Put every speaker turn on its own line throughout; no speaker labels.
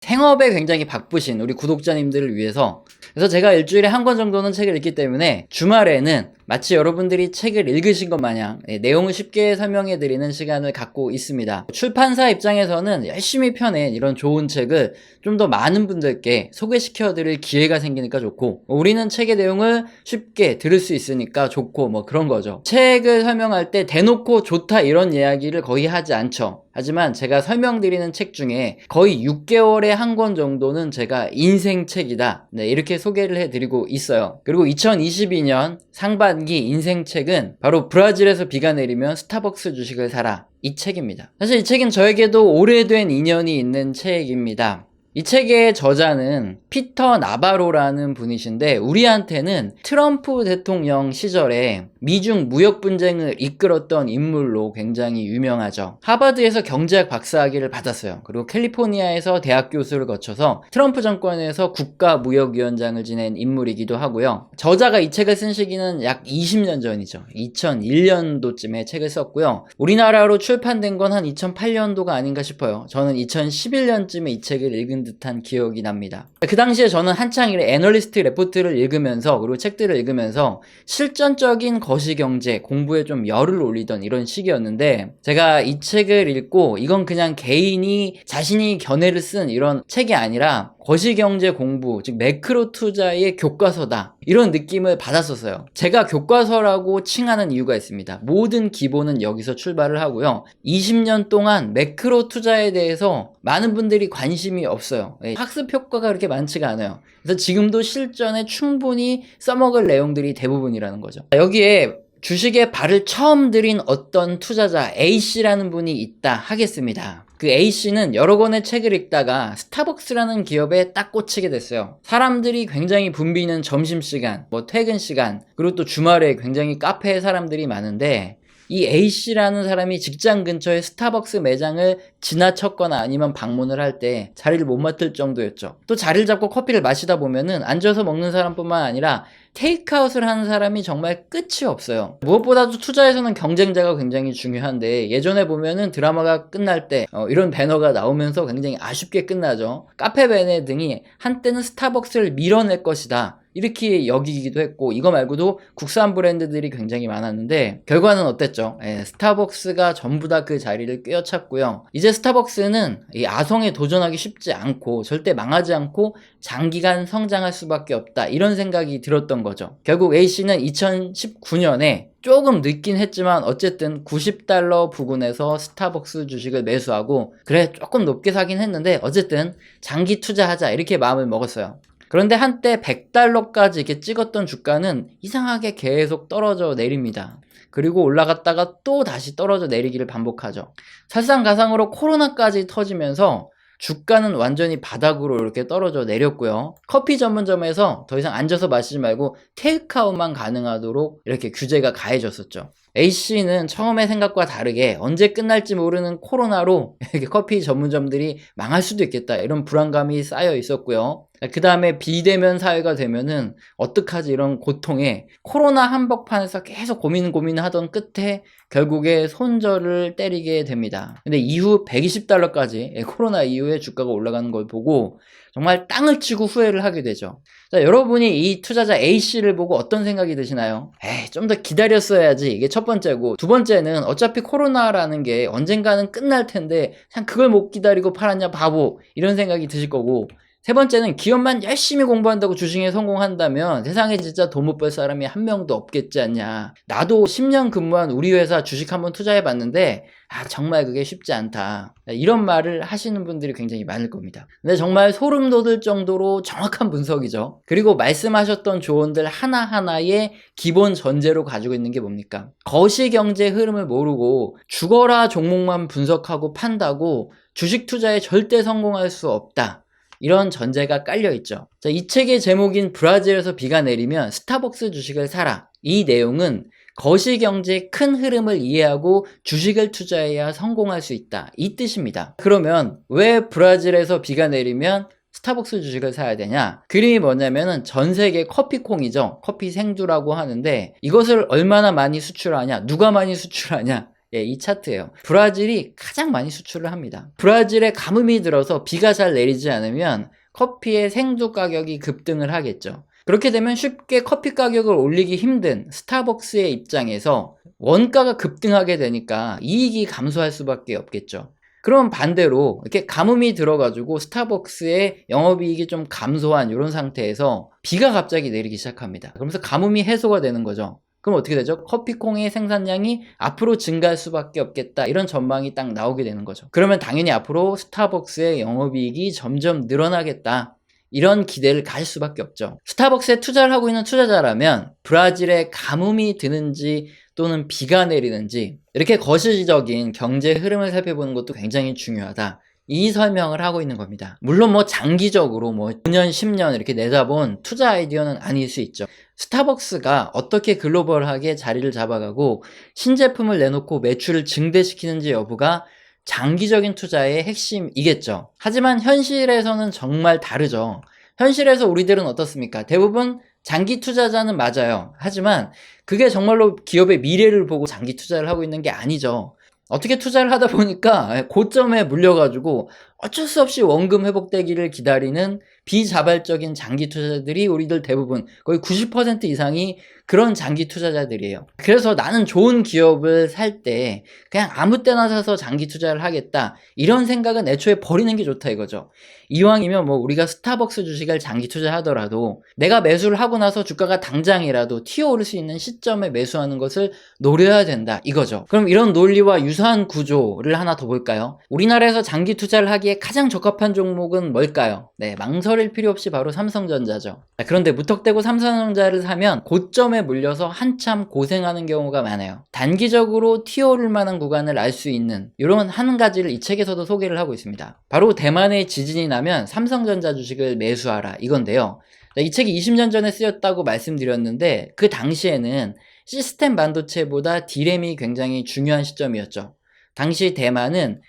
생업에 굉장히 바쁘신 우리 구독자님들을 위해서, 그래서 제가 일주일에 한 권 정도는 책을 읽기 때문에 주말에는 마치 여러분들이 책을 읽으신 것 마냥 내용을 쉽게 설명해 드리는 시간을 갖고 있습니다. 출판사 입장에서는 열심히 펴낸 이런 좋은 책을 좀 더 많은 분들께 소개시켜 드릴 기회가 생기니까 좋고, 우리는 책의 내용을 쉽게 들을 수 있으니까 좋고, 뭐 그런 거죠. 책을 설명할 때 대놓고 좋다 이런 이야기를 거의 하지 않죠. 하지만 제가 설명드리는 책 중에 거의 6개월에 한 권 정도는 제가 인생책이다, 이렇게 소개를 해드리고 있어요. 그리고 2022년 상반기 인생책은 바로 브라질에서 비가 내리면 스타벅스 주식을 사라, 이 책입니다. 사실 이 책은 저에게도 오래된 인연이 있는 책입니다. 이 책의 저자는 피터 나바로라는 분이신데, 우리한테는 트럼프 대통령 시절에 미중 무역 분쟁을 이끌었던 인물로 굉장히 유명하죠. 하버드에서 경제학 박사학위를 받았어요. 그리고 캘리포니아에서 대학 교수를 거쳐서 트럼프 정권에서 국가무역위원장을 지낸 인물이기도 하고요. 저자가 이 책을 쓴 시기는 약 20년 전이죠. 2001년도쯤에 책을 썼고요. 우리나라로 출판된 건 한 2008년도가 아닌가 싶어요. 저는 2011년쯤에 이 책을 읽은 듯한 기억이 납니다. 그 당시에 저는 한창 애널리스트 레포트를 읽으면서, 그리고 책들을 읽으면서 실전적인 거시경제 공부에 좀 열을 올리던 이런 시기였는데, 제가 이 책을 읽고 이건 그냥 개인이 자신이 견해를 쓴 이런 책이 아니라 거시경제 공부, 즉 매크로 투자의 교과서다, 이런 느낌을 받았었어요. 제가 교과서라고 칭하는 이유가 있습니다. 모든 기본은 여기서 출발을 하고요. 20년 동안 매크로 투자에 대해서 많은 분들이 관심이 없어요. 학습 효과가 그렇게 많지가 않아요. 그래서 지금도 실전에 충분히 써먹을 내용들이 대부분이라는 거죠. 여기에 주식에 발을 처음 들인 어떤 투자자 A씨라는 분이 있다 하겠습니다. 그 A씨는 여러 권의 책을 읽다가 스타벅스라는 기업에 딱 꽂히게 됐어요. 사람들이 굉장히 붐비는 점심시간, 퇴근시간, 그리고 또 주말에 굉장히 카페에 사람들이 많은데, 이 A씨라는 사람이 직장 근처에 스타벅스 매장을 지나쳤거나 아니면 방문을 할 때 자리를 못 맡을 정도였죠. 또 자리를 잡고 커피를 마시다 보면은 앉아서 먹는 사람뿐만 아니라 테이크아웃을 하는 사람이 정말 끝이 없어요. 무엇보다도 투자에서는 경쟁자가 굉장히 중요한데, 예전에 보면은 드라마가 끝날 때 이런 배너가 나오면서 굉장히 아쉽게 끝나죠. 카페베네 등이 한때는 스타벅스를 밀어낼 것이다, 이렇게 여기기도 했고, 이거 말고도 국산 브랜드들이 굉장히 많았는데 결과는 어땠죠? 스타벅스가 전부 다 그 자리를 꿰어찼고요. 이제 스타벅스는 이 아성에 도전하기 쉽지 않고 절대 망하지 않고 장기간 성장할 수밖에 없다, 이런 생각이 들었던 거죠. 결국 A씨는 2019년에 조금 늦긴 했지만 어쨌든 $90 부근에서 스타벅스 주식을 매수하고, 그래 조금 높게 사긴 했는데 어쨌든 장기 투자하자, 이렇게 마음을 먹었어요. 그런데 한때 $100까지 이렇게 찍었던 주가는 이상하게 계속 떨어져 내립니다. 그리고 올라갔다가 또 다시 떨어져 내리기를 반복하죠. 설상가상으로 코로나까지 터지면서 주가는 완전히 바닥으로 이렇게 떨어져 내렸고요. 커피 전문점에서 더 이상 앉아서 마시지 말고 테이크아웃만 가능하도록 이렇게 규제가 가해졌었죠. A씨는 처음의 생각과 다르게 언제 끝날지 모르는 코로나로 이렇게 커피 전문점들이 망할 수도 있겠다, 이런 불안감이 쌓여 있었고요. 그 다음에 비대면 사회가 되면은 어떡하지, 이런 고통에 코로나 한복판에서 계속 고민하던 끝에 결국에 손절을 때리게 됩니다. 근데 이후 $120까지 코로나 이후에 주가가 올라가는 걸 보고 정말 땅을 치고 후회를 하게 되죠. 자, 여러분이 이 투자자 A씨를 보고 어떤 생각이 드시나요? 좀 더 기다렸어야지, 이게 첫 번째고, 두 번째는 어차피 코로나라는 게 언젠가는 끝날 텐데 그냥 그걸 못 기다리고 팔았냐 바보, 이런 생각이 드실 거고, 세 번째는 기업만 열심히 공부한다고 주식에 성공한다면 세상에 진짜 돈 못 벌 사람이 한 명도 없겠지 않냐. 나도 10년 근무한 우리 회사 주식 한번 투자해 봤는데 정말 그게 쉽지 않다, 이런 말을 하시는 분들이 굉장히 많을 겁니다. 근데 정말 소름 돋을 정도로 정확한 분석이죠. 그리고 말씀하셨던 조언들 하나하나의 기본 전제로 가지고 있는 게 뭡니까? 거시경제 흐름을 모르고 죽어라 종목만 분석하고 판다고 주식 투자에 절대 성공할 수 없다, 이런 전제가 깔려있죠. 자, 이 책의 제목인 브라질에서 비가 내리면 스타벅스 주식을 사라, 이 내용은 거시경제의 큰 흐름을 이해하고 주식을 투자해야 성공할 수 있다, 이 뜻입니다. 그러면 왜 브라질에서 비가 내리면 스타벅스 주식을 사야 되냐? 그림이 뭐냐면은 전 세계 커피콩이죠. 커피 생두라고 하는데 이것을 얼마나 많이 수출하냐, 누가 많이 수출하냐, 예, 이 차트예요. 브라질이 가장 많이 수출을 합니다. 브라질에 가뭄이 들어서 비가 잘 내리지 않으면 커피의 생두 가격이 급등을 하겠죠. 그렇게 되면 쉽게 커피 가격을 올리기 힘든 스타벅스의 입장에서 원가가 급등하게 되니까 이익이 감소할 수밖에 없겠죠. 그럼 반대로 이렇게 가뭄이 들어가지고 스타벅스의 영업이익이 좀 감소한 이런 상태에서 비가 갑자기 내리기 시작합니다. 그러면서 가뭄이 해소가 되는 거죠. 그럼 어떻게 되죠? 커피콩의 생산량이 앞으로 증가할 수밖에 없겠다, 이런 전망이 딱 나오게 되는 거죠. 그러면 당연히 앞으로 스타벅스의 영업이익이 점점 늘어나겠다, 이런 기대를 가질 수밖에 없죠. 스타벅스에 투자를 하고 있는 투자자라면 브라질에 가뭄이 드는지 또는 비가 내리는지 이렇게 거시적인 경제 흐름을 살펴보는 것도 굉장히 중요하다, 이 설명을 하고 있는 겁니다. 물론 장기적으로 5년, 10년 이렇게 내다본 투자 아이디어는 아닐 수 있죠. 스타벅스가 어떻게 글로벌하게 자리를 잡아가고 신제품을 내놓고 매출을 증대시키는지 여부가 장기적인 투자의 핵심이겠죠. 하지만 현실에서는 정말 다르죠. 현실에서 우리들은 어떻습니까? 대부분 장기 투자자는 맞아요. 하지만 그게 정말로 기업의 미래를 보고 장기 투자를 하고 있는 게 아니죠. 어떻게 투자를 하다 보니까 고점에 물려가지고 어쩔 수 없이 원금 회복되기를 기다리는 비자발적인 장기 투자자들이 우리들 대부분 거의 90% 이상이 그런 장기 투자자들이에요. 그래서 나는 좋은 기업을 살 때 그냥 아무 때나 사서 장기 투자를 하겠다, 이런 생각은 애초에 버리는 게 좋다 이거죠. 이왕이면 우리가 스타벅스 주식을 장기 투자하더라도 내가 매수를 하고 나서 주가가 당장이라도 튀어오를 수 있는 시점에 매수하는 것을 노려야 된다 이거죠. 그럼 이런 논리와 유사한 구조를 하나 더 볼까요? 우리나라에서 장기 투자를 하기에 가장 적합한 종목은 뭘까요? 네, 망설일 필요 없이 바로 삼성전자죠. 그런데 무턱대고 삼성전자를 사면 고점에 물려서 한참 고생하는 경우가 많아요. 단기적으로 튀어오를 만한 구간을 알 수 있는 이런 한 가지를 이 책에서도 소개를 하고 있습니다. 바로 대만의 지진이 나면 삼성전자 주식을 매수하라 이건데요. 이 책이 20년 전에 쓰였다고 말씀드렸는데 그 당시에는 시스템 반도체보다 D램이 굉장히 중요한 시점이었죠. 당시 대만은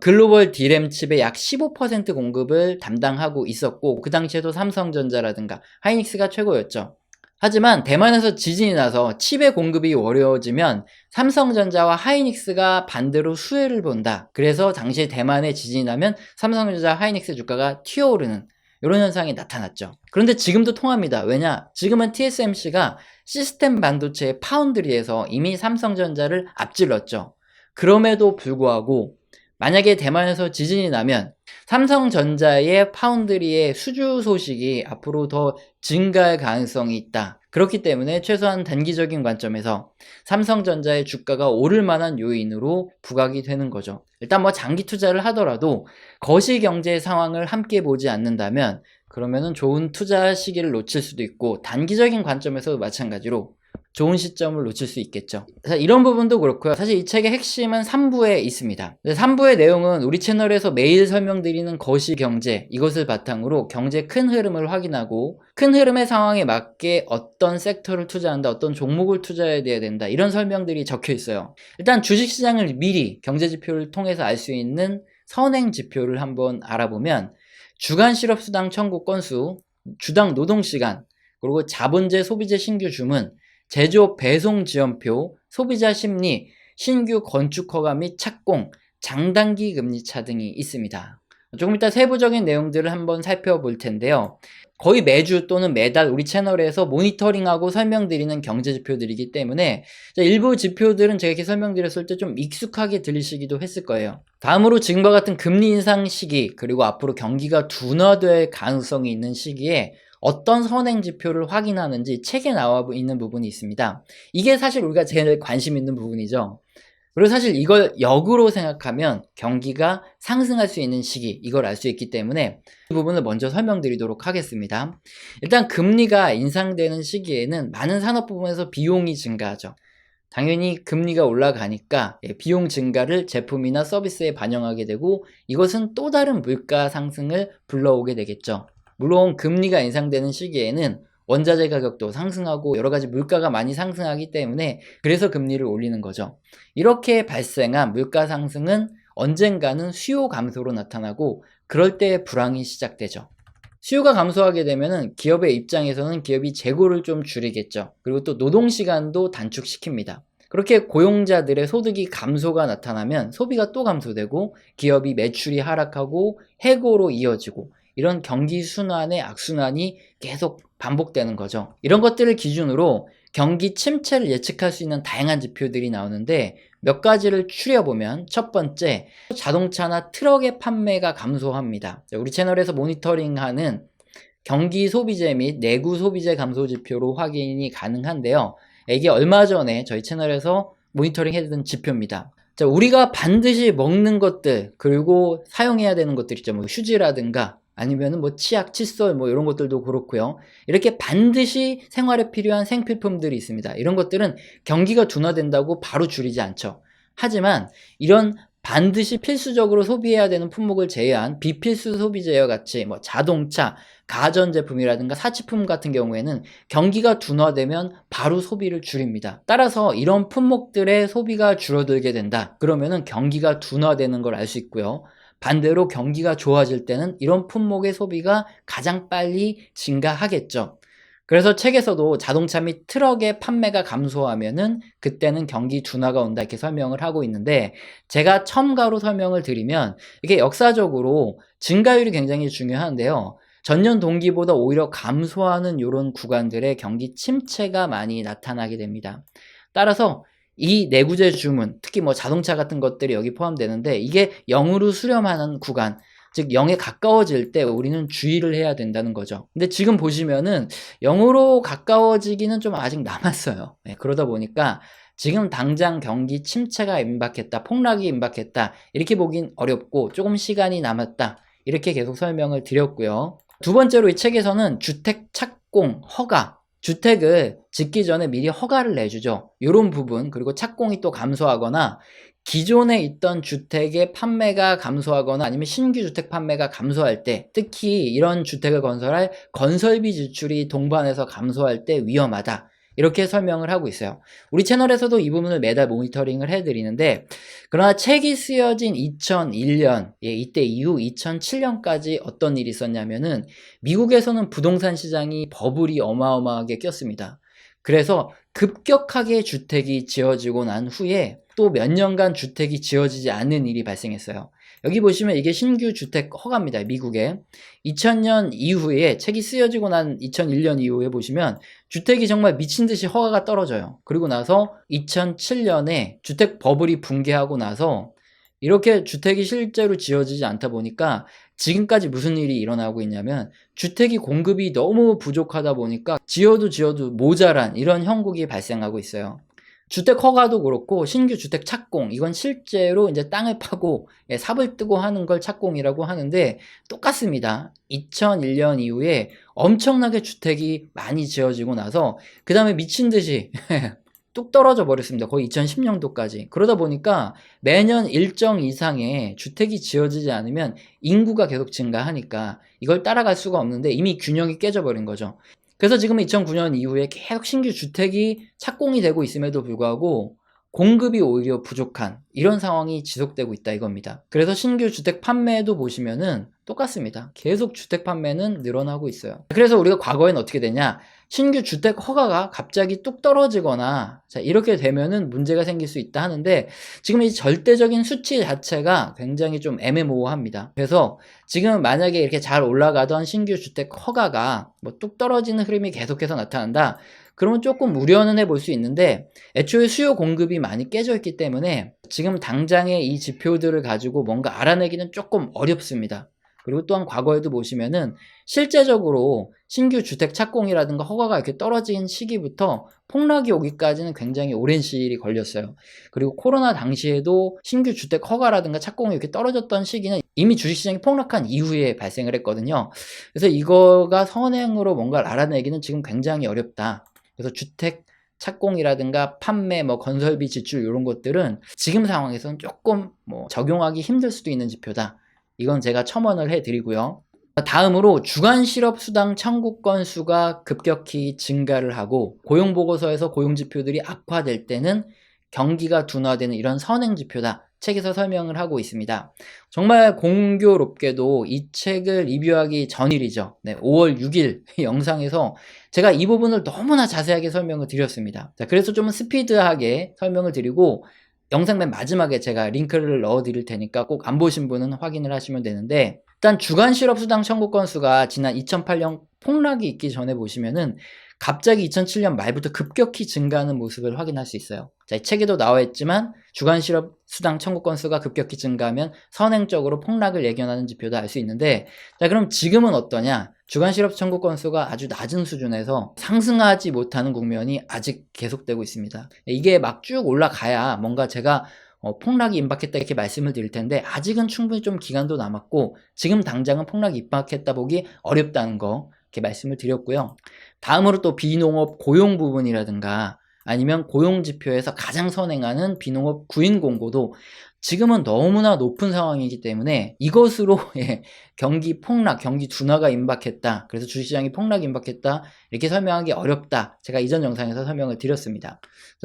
글로벌 D램 칩의 약 15% 공급을 담당하고 있었고 그 당시에도 삼성전자라든가 하이닉스가 최고였죠. 하지만 대만에서 지진이 나서 칩의 공급이 어려워지면 삼성전자와 하이닉스가 반대로 수혜를 본다. 그래서 당시 대만에 지진이 나면 삼성전자, 하이닉스 주가가 튀어오르는 이런 현상이 나타났죠. 그런데 지금도 통합니다. 왜냐? 지금은 TSMC가 시스템 반도체의 파운드리에서 이미 삼성전자를 앞질렀죠. 그럼에도 불구하고 만약에 대만에서 지진이 나면 삼성전자의 파운드리의 수주 소식이 앞으로 더 증가할 가능성이 있다. 그렇기 때문에 최소한 단기적인 관점에서 삼성전자의 주가가 오를 만한 요인으로 부각이 되는 거죠. 일단 장기 투자를 하더라도 거시경제 상황을 함께 보지 않는다면 그러면은 좋은 투자 시기를 놓칠 수도 있고 단기적인 관점에서도 마찬가지로 좋은 시점을 놓칠 수 있겠죠. 이런 부분도 그렇고요. 사실 이 책의 핵심은 3부에 있습니다. 3부의 내용은 우리 채널에서 매일 설명드리는 거시경제, 이것을 바탕으로 경제 큰 흐름을 확인하고 큰 흐름의 상황에 맞게 어떤 섹터를 투자한다, 어떤 종목을 투자해야 된다, 이런 설명들이 적혀 있어요. 일단 주식시장을 미리 경제지표를 통해서 알 수 있는 선행지표를 한번 알아보면 주간 실업수당 청구 건수, 주당 노동시간, 그리고 자본재 소비재 신규 주문, 제조업 배송 지연표, 소비자 심리, 신규 건축 허가 및 착공, 장단기 금리차 등이 있습니다. 조금 이따 세부적인 내용들을 한번 살펴볼 텐데요. 거의 매주 또는 매달 우리 채널에서 모니터링하고 설명드리는 경제지표들이기 때문에 일부 지표들은 제가 이렇게 설명드렸을 때 좀 익숙하게 들리시기도 했을 거예요. 다음으로 지금과 같은 금리 인상 시기, 그리고 앞으로 경기가 둔화될 가능성이 있는 시기에 어떤 선행지표를 확인하는지 책에 나와 있는 부분이 있습니다. 이게 사실 우리가 제일 관심 있는 부분이죠. 그리고 사실 이걸 역으로 생각하면 경기가 상승할 수 있는 시기, 이걸 알 수 있기 때문에 이 부분을 먼저 설명드리도록 하겠습니다. 일단 금리가 인상되는 시기에는 많은 산업 부분에서 비용이 증가하죠. 당연히 금리가 올라가니까 비용 증가를 제품이나 서비스에 반영하게 되고 이것은 또 다른 물가 상승을 불러오게 되겠죠. 물론 금리가 인상되는 시기에는 원자재 가격도 상승하고 여러 가지 물가가 많이 상승하기 때문에 그래서 금리를 올리는 거죠. 이렇게 발생한 물가 상승은 언젠가는 수요 감소로 나타나고 그럴 때 불황이 시작되죠. 수요가 감소하게 되면은 기업의 입장에서는 기업이 재고를 좀 줄이겠죠. 그리고 또 노동시간도 단축시킵니다. 그렇게 고용자들의 소득이 감소가 나타나면 소비가 또 감소되고 기업이 매출이 하락하고 해고로 이어지고 이런 경기 순환의 악순환이 계속 반복되는 거죠. 이런 것들을 기준으로 경기 침체를 예측할 수 있는 다양한 지표들이 나오는데 몇 가지를 추려보면 첫 번째, 자동차나 트럭의 판매가 감소합니다. 우리 채널에서 모니터링하는 경기 소비재 및 내구 소비재 감소 지표로 확인이 가능한데요. 이게 얼마 전에 저희 채널에서 모니터링 해둔 지표입니다. 자, 우리가 반드시 먹는 것들 그리고 사용해야 되는 것들 있죠. 뭐 휴지라든가 아니면은 뭐 치약, 칫솔 뭐 이런 것들도 그렇고요. 이렇게 반드시 생활에 필요한 생필품들이 있습니다. 이런 것들은 경기가 둔화된다고 바로 줄이지 않죠. 하지만 이런 반드시 필수적으로 소비해야 되는 품목을 제외한 비필수 소비재와 같이 뭐 자동차, 가전제품이라든가 사치품 같은 경우에는 경기가 둔화되면 바로 소비를 줄입니다. 따라서 이런 품목들의 소비가 줄어들게 된다. 그러면은 경기가 둔화되는 걸 알 수 있고요. 반대로 경기가 좋아질 때는 이런 품목의 소비가 가장 빨리 증가하겠죠. 그래서 책에서도 자동차 및 트럭의 판매가 감소하면은 그때는 경기 둔화가 온다 이렇게 설명을 하고 있는데, 제가 첨가로 설명을 드리면 이게 역사적으로 증가율이 굉장히 중요한데요. 전년 동기보다 오히려 감소하는 이런 구간들의 경기 침체가 많이 나타나게 됩니다. 따라서 이 내구재 주문, 특히 뭐 자동차 같은 것들이 여기 포함되는데 이게 0으로 수렴하는 구간, 즉 0에 가까워질 때 우리는 주의를 해야 된다는 거죠. 근데 지금 보시면은 0으로 가까워지기는 좀 아직 남았어요. 네, 그러다 보니까 지금 당장 경기 침체가 임박했다, 폭락이 임박했다 이렇게 보긴 어렵고 조금 시간이 남았다 이렇게 계속 설명을 드렸고요. 두 번째로 이 책에서는 주택 착공 허가, 주택을 짓기 전에 미리 허가를 내주죠. 이런 부분, 그리고 착공이 또 감소하거나 기존에 있던 주택의 판매가 감소하거나 아니면 신규 주택 판매가 감소할 때, 특히 이런 주택을 건설할 건설비 지출이 동반해서 감소할 때 위험하다 이렇게 설명을 하고 있어요. 우리 채널에서도 이 부분을 매달 모니터링을 해드리는데, 그러나 책이 쓰여진 2001년, 이때 이후 2007년까지 어떤 일이 있었냐면은 미국에서는 부동산 시장이 버블이 어마어마하게 꼈습니다. 그래서 급격하게 주택이 지어지고 난 후에 또 몇 년간 주택이 지어지지 않는 일이 발생했어요. 여기 보시면 이게 신규 주택 허가입니다. 미국에 2000년 이후에, 책이 쓰여지고 난 2001년 이후에 보시면 주택이 정말 미친 듯이 허가가 떨어져요. 그리고 나서 2007년에 주택 버블이 붕괴하고 나서 이렇게 주택이 실제로 지어지지 않다 보니까 지금까지 무슨 일이 일어나고 있냐면, 주택이 공급이 너무 부족하다 보니까 지어도 모자란 이런 형국이 발생하고 있어요. 주택 허가도 그렇고 신규 주택 착공, 이건 실제로 이제 땅을 파고 삽을 뜨고 하는 걸 착공이라고 하는데 똑같습니다. 2001년 이후에 엄청나게 주택이 많이 지어지고 나서 그 다음에 미친 듯이 뚝 떨어져 버렸습니다. 거의 2010년도까지. 그러다 보니까 매년 일정 이상의 주택이 지어지지 않으면 인구가 계속 증가하니까 이걸 따라갈 수가 없는데 이미 균형이 깨져버린 거죠. 그래서 지금 2009년 이후에 계속 신규 주택이 착공이 되고 있음에도 불구하고 공급이 오히려 부족한 이런 상황이 지속되고 있다 이겁니다. 그래서 신규 주택 판매도 보시면은 똑같습니다. 계속 주택 판매는 늘어나고 있어요. 그래서 우리가 과거에는 어떻게 되냐, 신규 주택 허가가 갑자기 뚝 떨어지거나 자 이렇게 되면은 문제가 생길 수 있다 하는데, 지금 이 절대적인 수치 자체가 굉장히 좀 애매모호합니다. 그래서 지금 만약에 이렇게 잘 올라가던 신규 주택 허가가 뭐 뚝 떨어지는 흐름이 계속해서 나타난다, 그러면 조금 우려는 해볼 수 있는데, 애초에 수요 공급이 많이 깨져 있기 때문에 지금 당장의 이 지표들을 가지고 뭔가 알아내기는 조금 어렵습니다. 그리고 또한 과거에도 보시면은 실제적으로 신규 주택 착공이라든가 허가가 이렇게 떨어진 시기부터 폭락이 오기까지는 굉장히 오랜 시일이 걸렸어요. 그리고 코로나 당시에도 신규 주택 허가라든가 착공이 이렇게 떨어졌던 시기는 이미 주식시장이 폭락한 이후에 발생을 했거든요. 그래서 이거가 선행으로 뭔가를 알아내기는 지금 굉장히 어렵다. 그래서 주택 착공이라든가 판매, 뭐 건설비 지출 이런 것들은 지금 상황에서는 조금 뭐 적용하기 힘들 수도 있는 지표다. 이건 제가 첨언을 해드리고요. 다음으로 주간 실업수당 청구 건수가 급격히 증가를 하고 고용보고서에서 고용지표들이 악화될 때는 경기가 둔화되는 이런 선행지표다. 책에서 설명을 하고 있습니다. 정말 공교롭게도 이 책을 리뷰하기 전일이죠. 5월 6일 영상에서 제가 이 부분을 너무나 자세하게 설명을 드렸습니다. 자, 그래서 좀 스피드하게 설명을 드리고 영상 맨 마지막에 제가 링크를 넣어 드릴 테니까 꼭 안 보신 분은 확인을 하시면 되는데, 일단 주간 실업수당 청구 건수가 지난 2008년 폭락이 있기 전에 보시면은 갑자기 2007년 말부터 급격히 증가하는 모습을 확인할 수 있어요. 자, 이 책에도 나와 있지만 주간 실업수당 청구 건수가 급격히 증가하면 선행적으로 폭락을 예견하는 지표도 알 수 있는데, 자, 그럼 지금은 어떠냐? 주간 실업 청구 건수가 아주 낮은 수준에서 상승하지 못하는 국면이 아직 계속되고 있습니다. 이게 막 쭉 올라가야 뭔가 제가 폭락이 임박했다 이렇게 말씀을 드릴 텐데, 아직은 충분히 좀 기간도 남았고 지금 당장은 폭락이 임박했다 보기 어렵다는 거 이렇게 말씀을 드렸고요. 다음으로 또 비농업 고용 부분이라든가 아니면 고용지표에서 가장 선행하는 비농업 구인 공고도 지금은 너무나 높은 상황이기 때문에 이것으로 경기 폭락, 경기 둔화가 임박했다, 그래서 주식시장이 폭락이 임박했다 이렇게 설명하기 어렵다, 제가 이전 영상에서 설명을 드렸습니다.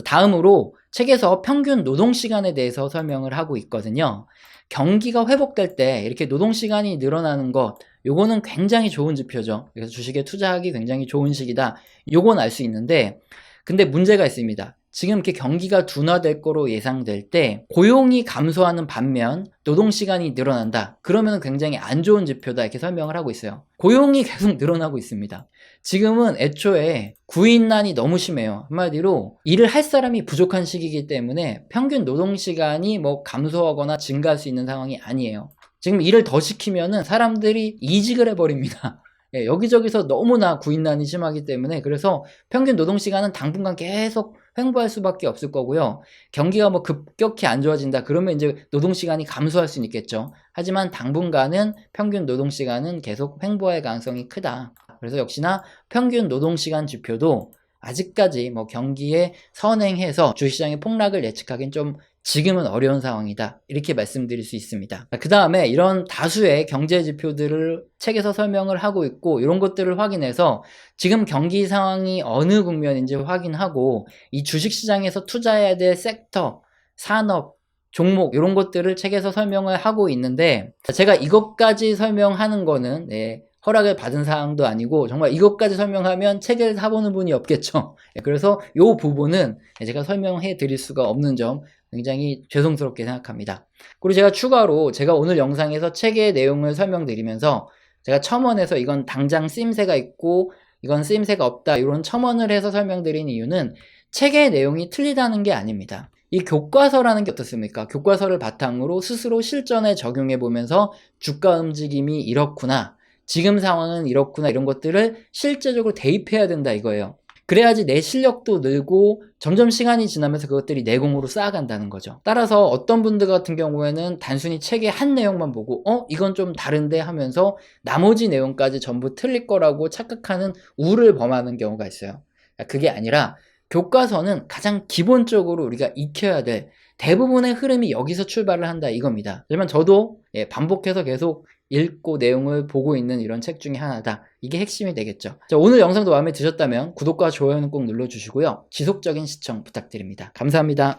다음으로 책에서 평균 노동시간에 대해서 설명을 하고 있거든요. 경기가 회복될 때 이렇게 노동시간이 늘어나는 것, 요거는 굉장히 좋은 지표죠. 그래서 주식에 투자하기 굉장히 좋은 시기다, 요건 알 수 있는데, 근데 문제가 있습니다. 지금 이렇게 경기가 둔화될 거로 예상될 때 고용이 감소하는 반면 노동시간이 늘어난다, 그러면 굉장히 안 좋은 지표다 이렇게 설명을 하고 있어요. 고용이 계속 늘어나고 있습니다. 지금은 애초에 구인난이 너무 심해요. 한마디로 일을 할 사람이 부족한 시기이기 때문에 평균 노동시간이 뭐 감소하거나 증가할 수 있는 상황이 아니에요. 지금 일을 더 시키면은 사람들이 이직을 해버립니다. 여기저기서 너무나 구인난이 심하기 때문에, 그래서 평균 노동시간은 당분간 계속 횡보할 수밖에 없을 거고요. 경기가 뭐 급격히 안 좋아진다 그러면 이제 노동시간이 감소할 수는 있겠죠. 하지만 당분간은 평균 노동시간은 계속 횡보할 가능성이 크다. 그래서 역시나 평균 노동시간 지표도 아직까지 뭐 경기에 선행해서 주식시장의 폭락을 예측하기는 좀 지금은 어려운 상황이다, 이렇게 말씀드릴 수 있습니다. 그 다음에 이런 다수의 경제 지표들을 책에서 설명을 하고 있고, 이런 것들을 확인해서 지금 경기 상황이 어느 국면인지 확인하고 이 주식시장에서 투자해야 될 섹터, 산업, 종목 이런 것들을 책에서 설명을 하고 있는데, 제가 이것까지 설명하는 거는 허락을 받은 사항도 아니고 정말 이것까지 설명하면 책을 사보는 분이 없겠죠. 그래서 이 부분은 제가 설명해 드릴 수가 없는 점 굉장히 죄송스럽게 생각합니다. 그리고 제가 추가로 제가 오늘 영상에서 책의 내용을 설명드리면서 제가 첨언해서 이건 당장 쓰임새가 있고 이건 쓰임새가 없다 이런 첨언을 해서 설명드린 이유는 책의 내용이 틀리다는 게 아닙니다. 이 교과서라는 게 어떻습니까? 교과서를 바탕으로 스스로 실전에 적용해 보면서 주가 움직임이 이렇구나, 지금 상황은 이렇구나, 이런 것들을 실제적으로 대입해야 된다 이거예요. 그래야지 내 실력도 늘고 점점 시간이 지나면서 그것들이 내공으로 쌓아간다는 거죠. 따라서 어떤 분들 같은 경우에는 단순히 책의 한 내용만 보고 이건 좀 다른데 하면서 나머지 내용까지 전부 틀릴 거라고 착각하는 우를 범하는 경우가 있어요. 그게 아니라 교과서는 가장 기본적으로 우리가 익혀야 될 대부분의 흐름이 여기서 출발을 한다 이겁니다. 하지만 저도 반복해서 계속 읽고 내용을 보고 있는 이런 책 중에 하나다, 이게 핵심이 되겠죠. 자, 오늘 영상도 마음에 드셨다면 구독과 좋아요는 꼭 눌러주시고요. 지속적인 시청 부탁드립니다. 감사합니다.